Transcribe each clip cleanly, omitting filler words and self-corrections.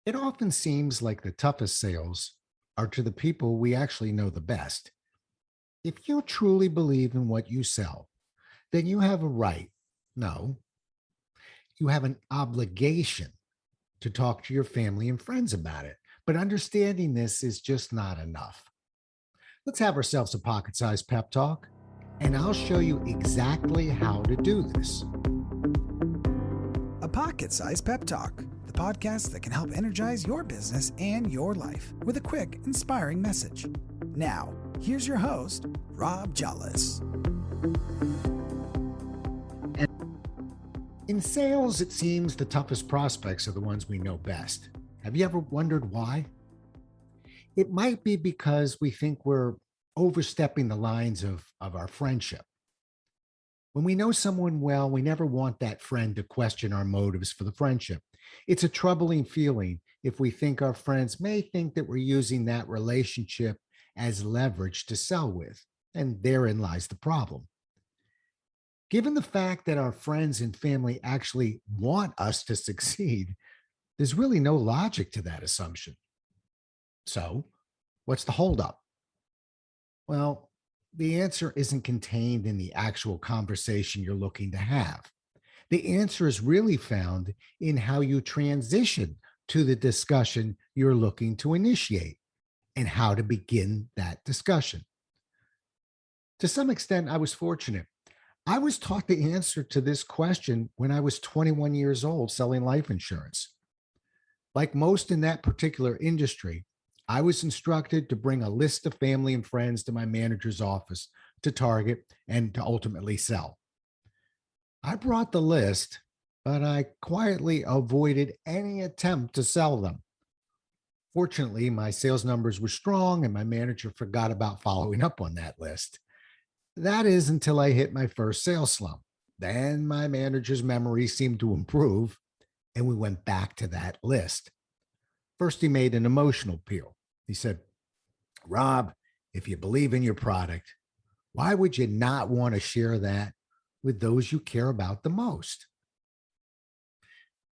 It often seems like the toughest sales are to the people we actually know the best. If you truly believe in what you sell, then you have a right, no, you have an obligation to talk to your family and friends about it. But understanding this is just not enough. Let's have ourselves a pocket sized pep talk, and I'll show you exactly how to do this. A Pocket Sized Pep Talk, the podcast that can help energize your business and your life with a quick, inspiring message. Now, here's your host, Rob Jollis. And in sales, it seems the toughest prospects are the ones we know best. Have you ever wondered why? It might be because we think we're overstepping the lines of our friendship. When we know someone well, we never want that friend to question our motives for the friendship. It's a troubling feeling if we think our friends may think that we're using that relationship as leverage to sell with. And therein lies the problem. Given the fact that our friends and family actually want us to succeed, there's really no logic to that assumption. So, what's the holdup? Well, the answer isn't contained in the actual conversation you're looking to have. The answer is really found in how you transition to the discussion you're looking to initiate and how to begin that discussion. To some extent, I was fortunate. I was taught the answer to this question when I was 21 years old selling life insurance. Like most in that particular industry, I was instructed to bring a list of family and friends to my manager's office to target and to ultimately sell. I brought the list, but I quietly avoided any attempt to sell them. Fortunately, my sales numbers were strong and my manager forgot about following up on that list. That is until I hit my first sales slump. Then my manager's memory seemed to improve and we went back to that list. First, he made an emotional appeal. He said, Rob, if you believe in your product, why would you not want to share that with those you care about the most?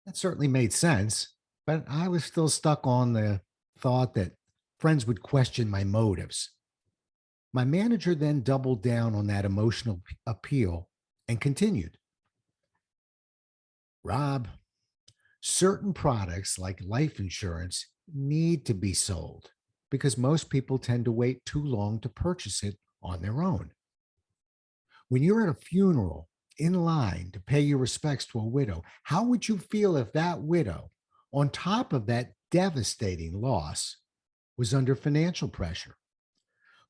That certainly made sense, but I was still stuck on the thought that friends would question my motives. My manager then doubled down on that emotional appeal and continued, Rob, certain products like life insurance need to be sold because most people tend to wait too long to purchase it on their own. When you're at a funeral in line to pay your respects to a widow, how would you feel if that widow, on top of that devastating loss, was under financial pressure?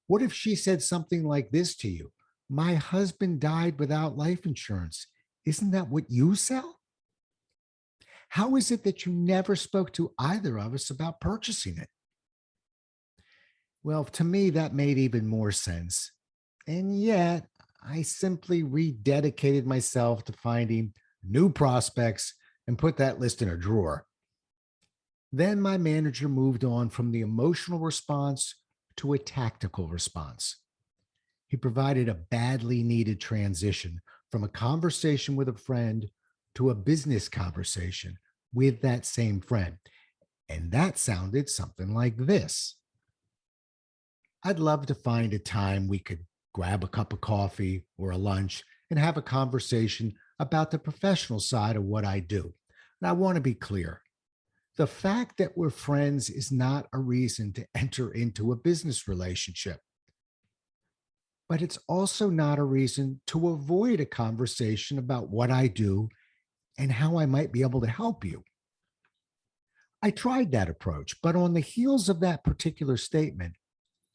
What if she said something like this to you? My husband died without life insurance. Isn't that what you sell? How is it that you never spoke to either of us about purchasing it? Well, to me, that made even more sense. And yet, I simply rededicated myself to finding new prospects and put that list in a drawer. Then my manager moved on from the emotional response to a tactical response. He provided a badly needed transition from a conversation with a friend to a business conversation with that same friend. And that sounded something like this. I'd love to find a time we could grab a cup of coffee or a lunch and have a conversation about the professional side of what I do. And I want to be clear. The fact that we're friends is not a reason to enter into a business relationship, but it's also not a reason to avoid a conversation about what I do and how I might be able to help you. I tried that approach, but on the heels of that particular statement,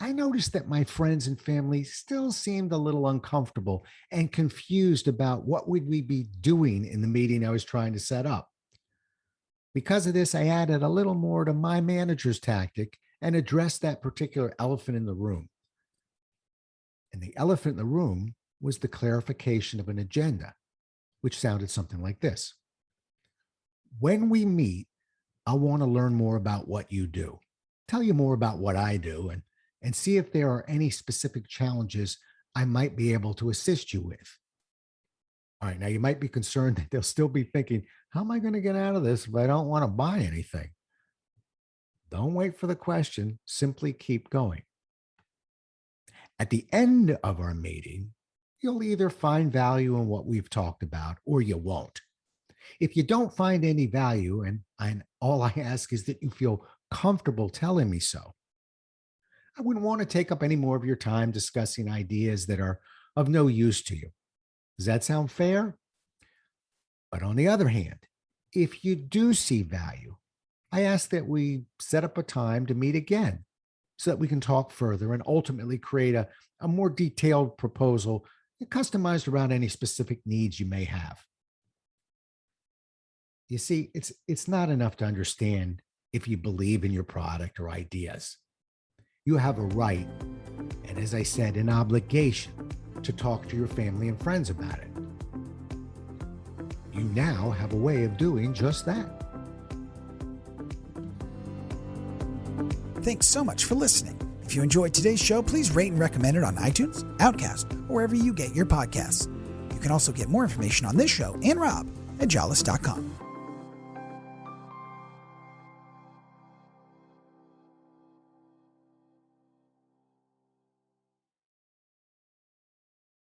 I noticed that my friends and family still seemed a little uncomfortable and confused about what would we be doing in the meeting I was trying to set up. Because of this, I added a little more to my manager's tactic and addressed that particular elephant in the room. And the elephant in the room was the clarification of an agenda, which sounded something like this. When we meet, I want to learn more about what you do, tell you more about what I do, and see if there are any specific challenges I might be able to assist you with. All right, now you might be concerned that they'll still be thinking, how am I going to get out of this if I don't want to buy anything? Don't wait for the question, simply keep going. At the end of our meeting, you'll either find value in what we've talked about or you won't. If you don't find any value, and all I ask is that you feel comfortable telling me so, I wouldn't want to take up any more of your time discussing ideas that are of no use to you. Does that sound fair? But on the other hand, if you do see value, I ask that we set up a time to meet again so that we can talk further and ultimately create a more detailed proposal customized around any specific needs you may have. You see, it's not enough to understand if you believe in your product or ideas. You have a right, and as I said, an obligation to talk to your family and friends about it. You now have a way of doing just that. Thanks so much for listening. If you enjoyed today's show, please rate and recommend it on iTunes, Outcast, or wherever you get your podcasts. You can also get more information on this show and Rob at jollis.com.